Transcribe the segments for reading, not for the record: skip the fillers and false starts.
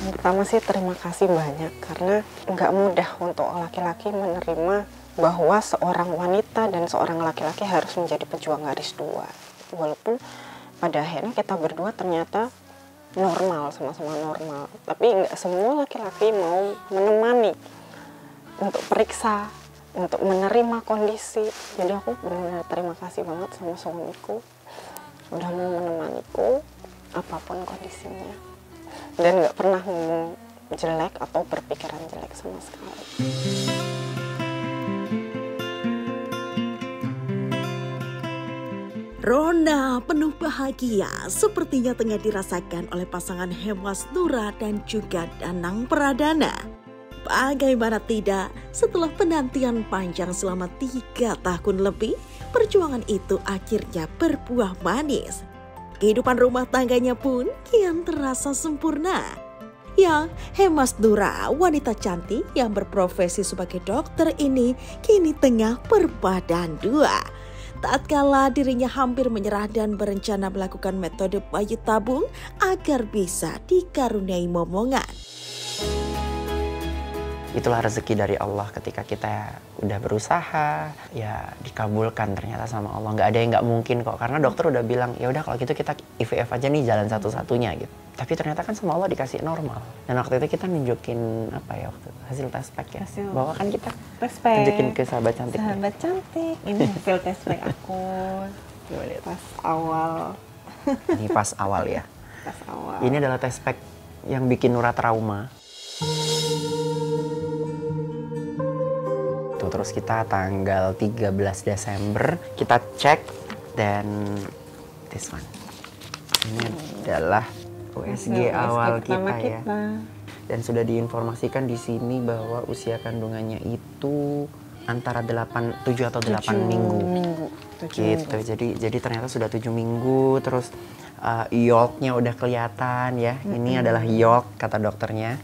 Yang pertama sih terima kasih banyak, karena nggak mudah untuk laki-laki menerima bahwa seorang wanita dan seorang laki-laki harus menjadi pejuang garis dua. Walaupun pada akhirnya kita berdua ternyata normal, sama-sama normal. Tapi nggak semua laki-laki mau menemani untuk periksa, untuk menerima kondisi. Jadi aku benar-benar terima kasih banget sama suamiku udah mau menemaniku apapun kondisinya, dan nggak pernah ngomong jelek atau berpikiran jelek sama sekali. Ronda penuh bahagia sepertinya tengah dirasakan oleh pasangan Hemas Nura dan juga Danang Pradana. Bagaimana tidak, setelah penantian panjang selama 3 tahun lebih, perjuangan itu akhirnya berbuah manis. Kehidupan rumah tangganya pun kian terasa sempurna. Ya, Hemas Nura, wanita cantik yang berprofesi sebagai dokter ini, kini tengah berbadan 2. Tatkala dirinya hampir menyerah dan berencana melakukan metode bayi tabung agar bisa dikaruniai momongan. Itulah rezeki dari Allah, ketika kita udah berusaha, ya dikabulkan ternyata sama Allah. Nggak ada yang nggak mungkin kok, karena dokter udah bilang, ya udah kalau gitu kita IVF aja nih, jalan satu-satunya gitu. Tapi ternyata kan sama Allah dikasih normal. Dan waktu itu kita nunjukin apa ya, waktu itu hasil tes pack ya. Bahwa kan kita tunjukin ke sahabat cantik. Sahabat cantik, ini hasil tes pack aku pas awal. Ini pas awal ya. Pas awal. Ini adalah tes pack yang bikin Nura trauma. Terus kita tanggal 13 Desember kita cek, dan this one. Ini adalah USG awal kita ya. Dan sudah diinformasikan di sini bahwa usia kandungannya itu antara 7 atau 8 minggu. Gitu. Jadi ternyata sudah 7 minggu, terus yolknya udah kelihatan ya. Ini adalah yolk kata dokternya.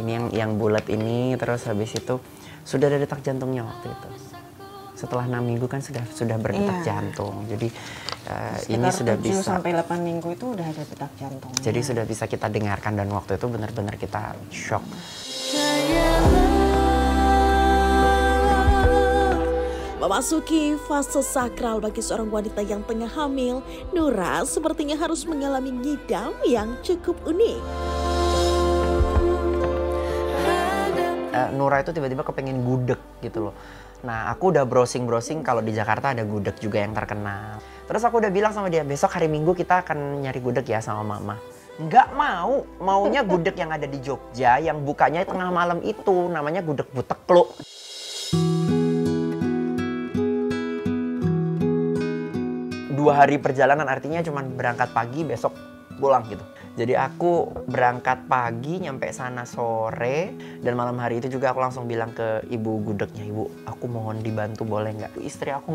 Ini yang bulat ini, terus habis itu sudah ada detak jantungnya waktu itu. Setelah 6 minggu kan sudah berdetak jantung. Jadi ini sudah 7 bisa sampai 8 minggu itu udah ada detak jantung. Jadi sudah bisa kita dengarkan, dan waktu itu benar-benar kita shock. Memasuki fase sakral bagi seorang wanita yang tengah hamil, Nura sepertinya harus mengalami ngidam yang cukup unik. Nura itu tiba-tiba kepengen gudeg gitu loh. Nah, aku udah browsing kalau di Jakarta ada gudeg juga yang terkenal. Terus aku udah bilang sama dia, besok hari Minggu kita akan nyari gudeg ya sama mama. Nggak mau, maunya gudeg yang ada di Jogja, yang bukanya tengah malam itu, namanya gudeg Buteklo. Dua hari perjalanan, artinya cuma berangkat pagi, besok pulang gitu. Jadi aku berangkat pagi, nyampe sana sore, dan malam hari itu juga aku langsung bilang ke ibu gudegnya, ibu aku mohon dibantu boleh nggak? Istri aku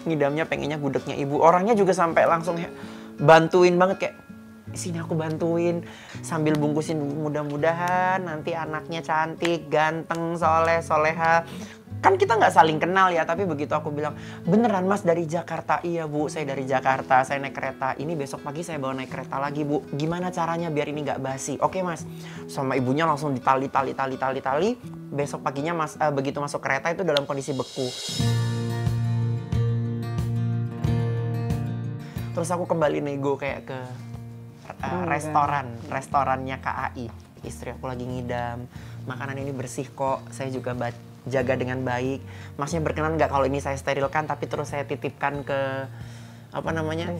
ngidamnya pengennya gudegnya ibu. Orangnya juga sampai langsung bantuin banget, kayak sini aku bantuin sambil bungkusin, mudah-mudahan nanti anaknya cantik, ganteng, soleha. Kan kita nggak saling kenal ya, tapi begitu aku bilang, beneran mas dari Jakarta? Iya bu, saya dari Jakarta, saya naik kereta. Ini besok pagi saya bawa naik kereta lagi bu. Gimana caranya biar ini nggak basi? Oke mas. Sama ibunya langsung ditali. Besok paginya begitu masuk kereta itu dalam kondisi beku. Terus aku kembali nego kayak ke restorannya KAI. Istri aku lagi ngidam, makanan ini bersih kok, saya juga jaga dengan baik. Masnya berkenan nggak kalau ini saya sterilkan tapi terus saya titipkan ke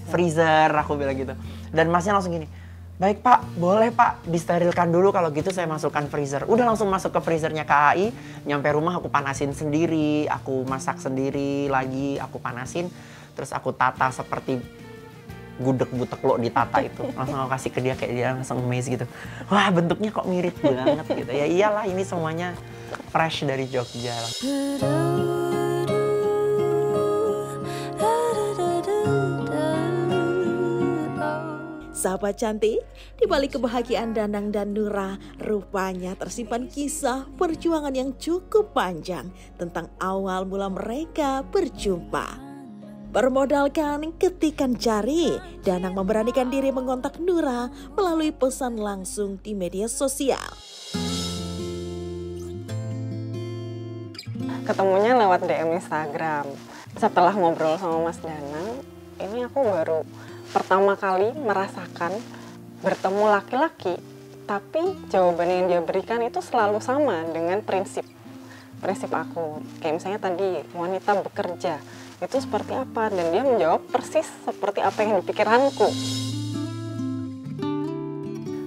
freezer, aku bilang gitu. Dan masnya langsung gini, baik pak, boleh pak disterilkan dulu, kalau gitu saya masukkan freezer. Udah langsung masuk ke freezernya KAI. Nyampe rumah aku panasin sendiri, aku masak sendiri lagi, aku panasin, terus aku tata seperti gudeg Buteklo ditata itu. Langsung aku kasih ke dia, kayak dia langsung amazed gitu. Wah bentuknya kok mirip banget gitu. Ya iyalah, ini semuanya fresh dari Jogja. Sahabat cantik, di balik kebahagiaan Danang dan Nura, rupanya tersimpan kisah perjuangan yang cukup panjang tentang awal mula mereka berjumpa. Bermodalkan ketikan jari, Danang memberanikan diri mengontak Nura melalui pesan langsung di media sosial. Ketemunya lewat DM Instagram. Setelah ngobrol sama Mas Danang, ini aku baru pertama kali merasakan bertemu laki-laki, tapi jawaban yang dia berikan itu selalu sama dengan prinsip aku. Kayak misalnya tadi, wanita bekerja, itu seperti apa? Dan dia menjawab persis seperti apa yang di pikiranku.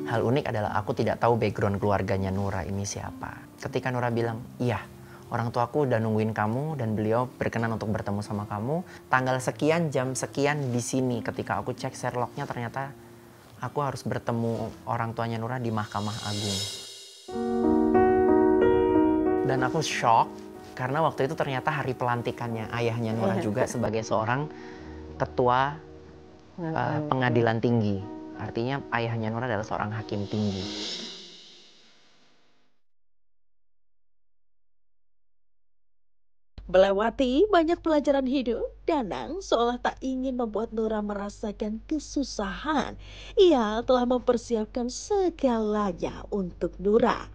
Hal unik adalah aku tidak tahu background keluarganya Nura ini siapa. Ketika Nura bilang, iya, orang tuaku udah nungguin kamu dan beliau berkenan untuk bertemu sama kamu. Tanggal sekian, jam sekian di sini. Ketika aku cek Sherlocknya ternyata aku harus bertemu orang tuanya Nura di Mahkamah Agung. Dan aku shock karena waktu itu ternyata hari pelantikannya ayahnya Nura juga sebagai seorang ketua pengadilan tinggi. Artinya ayahnya Nura adalah seorang hakim tinggi. Melewati banyak pelajaran hidup, Danang seolah tak ingin membuat Nura merasakan kesusahan. Ia telah mempersiapkan segalanya untuk Nura.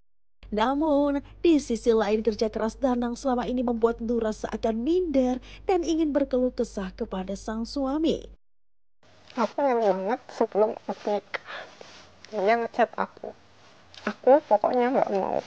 Namun, di sisi lain kerja keras Danang selama ini membuat Nura seakan minder dan ingin berkeluh kesah kepada sang suami. Aku yang banget sebelum aku nikah, dia ngechat aku. Aku pokoknya nggak mau.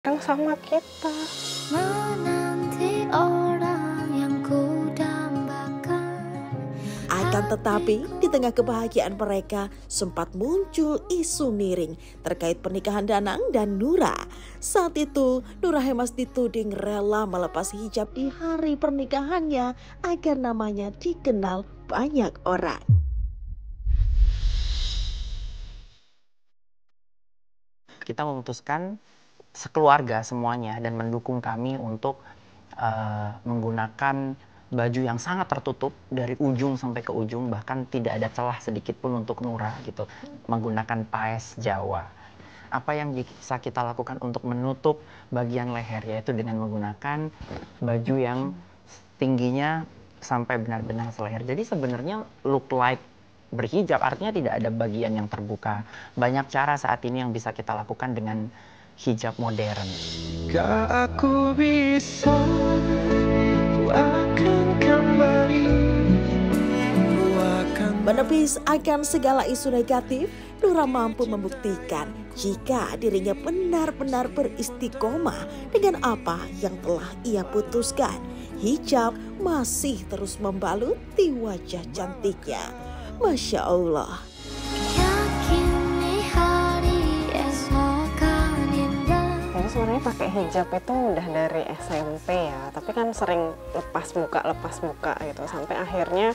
Yang sama kita. Menanti orang yang kudambakan. Akan tetapi, di tengah kebahagiaan mereka sempat muncul isu miring terkait pernikahan Danang dan Nura. Saat itu, Nura Hemas dituding rela melepas hijab di hari pernikahannya agar namanya dikenal banyak orang. Kita memutuskan sekeluarga semuanya dan mendukung kami untuk menggunakan baju yang sangat tertutup dari ujung sampai ke ujung, bahkan tidak ada celah sedikit pun untuk Nura gitu, menggunakan paes Jawa. Apa yang bisa kita lakukan untuk menutup bagian leher, yaitu dengan menggunakan baju yang tingginya sampai benar-benar seleher. Jadi sebenarnya look like berhijab, artinya tidak ada bagian yang terbuka. Banyak cara saat ini yang bisa kita lakukan dengan hijab modern. Jika aku bisa, ku akan kembali. Menepis akan segala isu negatif, Nura mampu membuktikan jika dirinya benar-benar beristiqomah dengan apa yang telah ia putuskan. Hijab masih terus membalut di wajah cantiknya. Masya Allah. Sebenarnya pakai hijab itu udah dari SMP ya, tapi kan sering lepas muka gitu, sampai akhirnya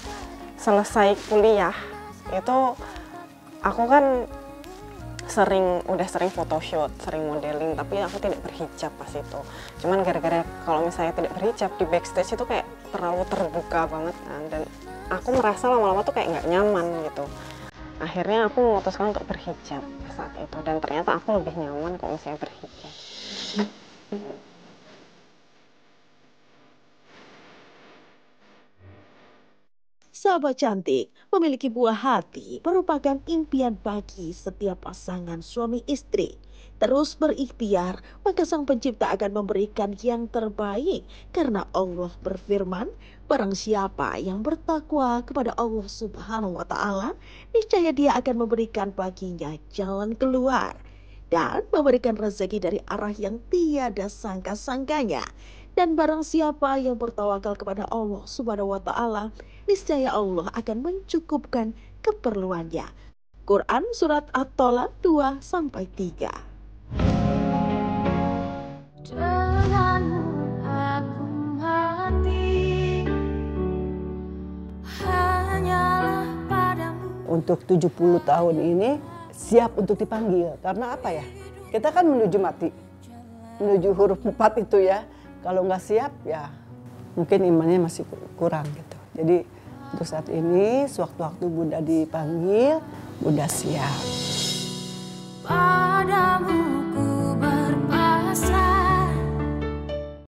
selesai kuliah itu aku kan udah sering photoshoot, sering modeling, tapi aku tidak berhijab pas itu. Cuman gara-gara kalau misalnya tidak berhijab di backstage itu kayak terlalu terbuka banget kan, dan aku merasa lama-lama tuh kayak nggak nyaman gitu. Akhirnya aku memutuskan untuk berhijab saat itu, dan ternyata aku lebih nyaman kalau misalnya berhijab. Sahabat cantik, memiliki buah hati merupakan impian bagi setiap pasangan suami istri. Terus berikhtiar, maka Sang Pencipta akan memberikan yang terbaik. Karena Allah berfirman, barang siapa yang bertakwa kepada Allah Subhanahu wa Ta'ala, niscaya Dia akan memberikan baginya jalan keluar dan memberikan rezeki dari arah yang tiada sangka-sangkanya. Dan barang siapa yang bertawakal kepada Allah Subhanahu wa Ta'ala, niscaya Allah akan mencukupkan keperluannya. Quran Surat At-Tolak 2-3. Denganmu aku mati, hanyalah padamu. Untuk 70 tahun ini siap untuk dipanggil. Karena apa ya? Kita kan menuju mati. Menuju huruf 4 itu ya. Kalau nggak siap ya mungkin imannya masih kurang gitu. Jadi untuk saat ini sewaktu-waktu Bunda dipanggil, Bunda siap.